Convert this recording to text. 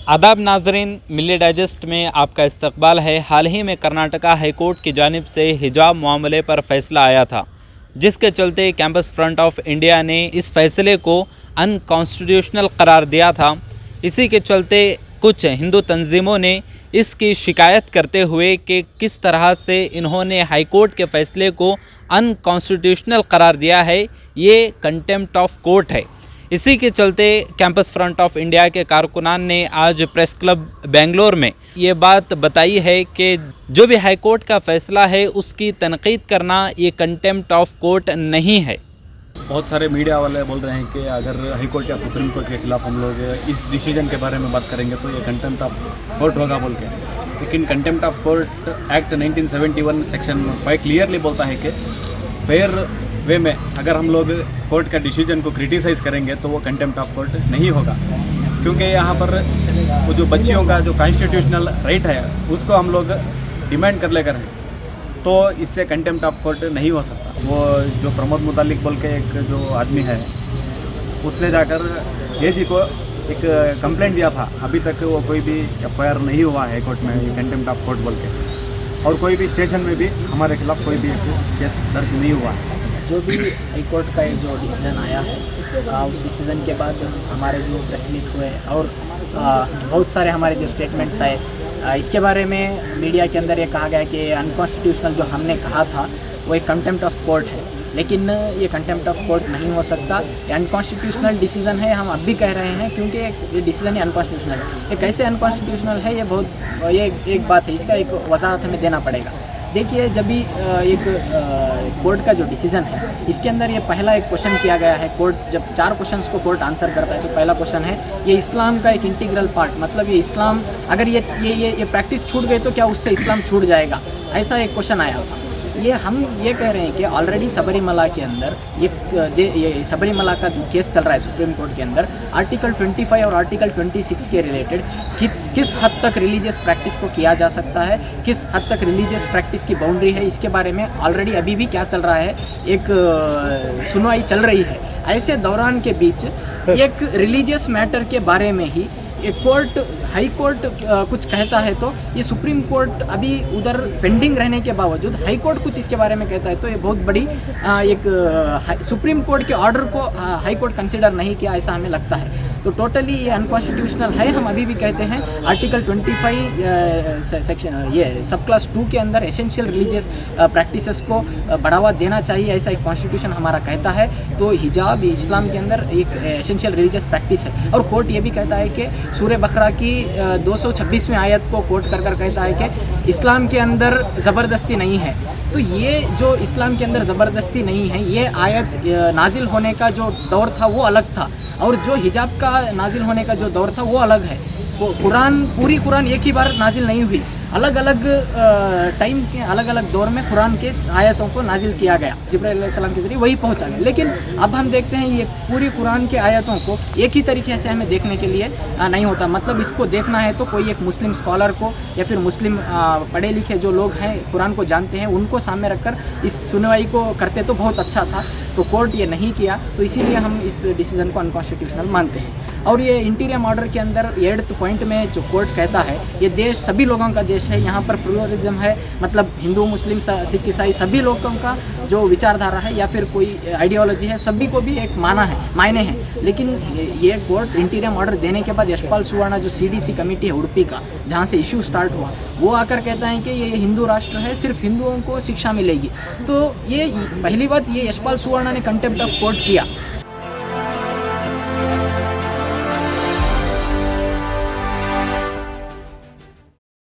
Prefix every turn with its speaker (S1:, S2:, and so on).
S1: आदाब नाजरीन, मिली डाइजेस्ट में आपका इस्तकबाल है। हाल ही में कर्नाटका हाईकोर्ट की जानिब से हिजाब मामले पर फैसला आया था, जिसके चलते कैंपस फ्रंट ऑफ इंडिया ने इस फैसले को अनकॉन्स्टिट्यूशनल करार दिया था। इसी के चलते कुछ हिंदू तंजीमों ने इसकी शिकायत करते हुए कि किस तरह से इन्होंने हाईकोर्ट के फैसले को अनकॉन्स्टिट्यूशनल करार दिया है, ये कंटेम्प्ट ऑफ कोर्ट है। इसी के चलते कैंपस फ्रंट ऑफ इंडिया के कारकुनान ने आज प्रेस क्लब बेंगलोर में ये बात बताई है कि जो भी हाई कोर्ट का फैसला है उसकी तनकीद करना ये कंटेम्प्ट ऑफ कोर्ट नहीं है।
S2: बहुत सारे मीडिया वाले बोल रहे हैं कि अगर हाई कोर्ट या सुप्रीम कोर्ट के खिलाफ हम लोग इस डिसीजन के बारे में बात करेंगे तो ये कंटेम्प्ट ऑफ कोर्ट होगा बोल के। लेकिन contempt of court act 1971 section 5 clearly बोलता है कि फेयर वे में अगर हम लोग कोर्ट का डिसीजन को क्रिटिसाइज़ करेंगे तो वो कंटेम्प्ट ऑफ कोर्ट नहीं होगा, क्योंकि यहाँ पर वो जो बच्चियों का जो कॉन्स्टिट्यूशनल राइट है उसको हम लोग डिमांड कर लेकर हैं, तो इससे कंटेम्प्ट ऑफ कोर्ट नहीं हो सकता। वो जो प्रमोद मुतालिक बोल के एक जो आदमी है उसने जाकर एजी को एक कंप्लेंट दिया था, अभी तक वो कोई भी एफआईआर नहीं हुआ है कोर्ट में ये कंटेम्प्ट ऑफ कोर्ट बोल के, और कोई भी स्टेशन में भी हमारे खिलाफ कोई भी केस दर्ज नहीं हुआ है।
S3: जो भी हाई कोर्ट का ये जो डिसीज़न आया है उस डिसीज़न के बाद हमारे जो प्रेस मीट हुए और बहुत सारे हमारे जो स्टेटमेंट्स आए, इसके बारे में मीडिया के अंदर ये कहा गया कि अनकॉन्स्टिट्यूशनल जो हमने कहा था वो एक कंटेम्प्ट ऑफ कोर्ट है, लेकिन ये कंटेम्प्ट ऑफ कोर्ट नहीं हो सकता। ये अनकॉन्स्टिट्यूशनल डिसीज़न है, हम अब भी कह रहे हैं, क्योंकि ये डिसीज़न ही अनकॉन्स्टिट्यूशनल है। ये कैसे अनकॉन्स्टिट्यूशनल है, ये एक बात है, इसका एक वजाहत हमें देना पड़ेगा। देखिए, जब भी एक कोर्ट का जो डिसीज़न है इसके अंदर ये पहला एक क्वेश्चन किया गया है। कोर्ट जब 4 क्वेश्चंस को कोर्ट आंसर करता है तो पहला क्वेश्चन है ये इस्लाम का एक इंटीग्रल पार्ट, मतलब ये इस्लाम अगर ये प्रैक्टिस छूट गई तो क्या उससे इस्लाम छूट जाएगा, ऐसा एक क्वेश्चन आया था। हम ये कह रहे हैं कि ऑलरेडी सबरीमला के अंदर ये सबरीमला का जो केस चल रहा है सुप्रीम कोर्ट के अंदर, आर्टिकल 25 और आर्टिकल 26 के रिलेटेड किस हद तक रिलीजियस प्रैक्टिस को किया जा सकता है, किस हद तक रिलीजियस प्रैक्टिस की बाउंड्री है, इसके बारे में ऑलरेडी अभी भी क्या चल रहा है, एक सुनवाई चल रही है। ऐसे दौरान के बीच एक रिलीजियस मैटर के बारे में ही एक कोर्ट हाई कोर्ट कुछ कहता है तो ये सुप्रीम कोर्ट अभी उधर पेंडिंग रहने के बावजूद हाई कोर्ट कुछ इसके बारे में कहता है, तो ये बहुत बड़ी एक सुप्रीम कोर्ट के ऑर्डर को हाई कोर्ट कंसिडर नहीं किया, ऐसा हमें लगता है। तो टोटली ये अनकॉन्स्टिट्यूशनल है। हम अभी भी कहते हैं आर्टिकल 25 सेक्शन ये सब क्लास 2 के अंदर एसेंशियल रिलीजियस प्रैक्टिसेस को बढ़ावा देना चाहिए, ऐसा एक कॉन्स्टिट्यूशन हमारा कहता है। तो हिजाब इस्लाम के अंदर एक एसेंशियल रिलीजियस प्रैक्टिस है, और कोर्ट ये भी कहता है कि सूरह बकरा की 226वें आयत को कोट कर कहता है कि इस्लाम के अंदर ज़बरदस्ती नहीं है। तो ये जो इस्लाम के अंदर ज़बरदस्ती नहीं है, ये आयत नाजिल होने का जो दौर था वो अलग था, और जो हिजाब का नाजिल होने का जो दौर था वो अलग है। पूरी कुरान एक ही बार नाजिल नहीं हुई, अलग अलग टाइम के अलग अलग दौर में कुरान के आयतों को नाजिल किया गया, जिब्राइल अलैहिस्सलाम के ज़रिए वही पहुंचा गया। लेकिन अब हम देखते हैं ये पूरी कुरान के आयतों को एक ही तरीके से हमें देखने के लिए नहीं होता। मतलब इसको देखना है तो कोई एक मुस्लिम स्कॉलर को या फिर मुस्लिम पढ़े लिखे जो लोग हैं कुरान को जानते हैं उनको सामने रखकर इस सुनवाई को करते तो बहुत अच्छा था। तो कोर्ट ये नहीं किया, तो इसीलिए हम इस डिसीज़न को अनकॉन्स्टिट्यूशनल मानते हैं। और ये इंटीरियम ऑर्डर के अंदर 8th पॉइंट में जो कोर्ट कहता है ये देश सभी लोगों का देश है, यहाँ पर प्लूरलिज्म है, मतलब हिंदू मुस्लिम सिख ईसाई सभी लोगों का जो विचारधारा है या फिर कोई आइडियोलॉजी है सभी को भी एक मायने हैं। लेकिन ये कोर्ट इंटीरियम ऑर्डर देने के बाद यशपाल सुवर्णा जो CDC कमेटी है उडुपी का, जहाँ से इशू स्टार्ट हुआ, वो आकर कहता है कि ये हिंदू राष्ट्र है, सिर्फ हिंदुओं को शिक्षा मिलेगी। तो ये पहली बात ये यशपाल सुवर्णा ने कंटेम्प्ट ऑफ कोर्ट किया,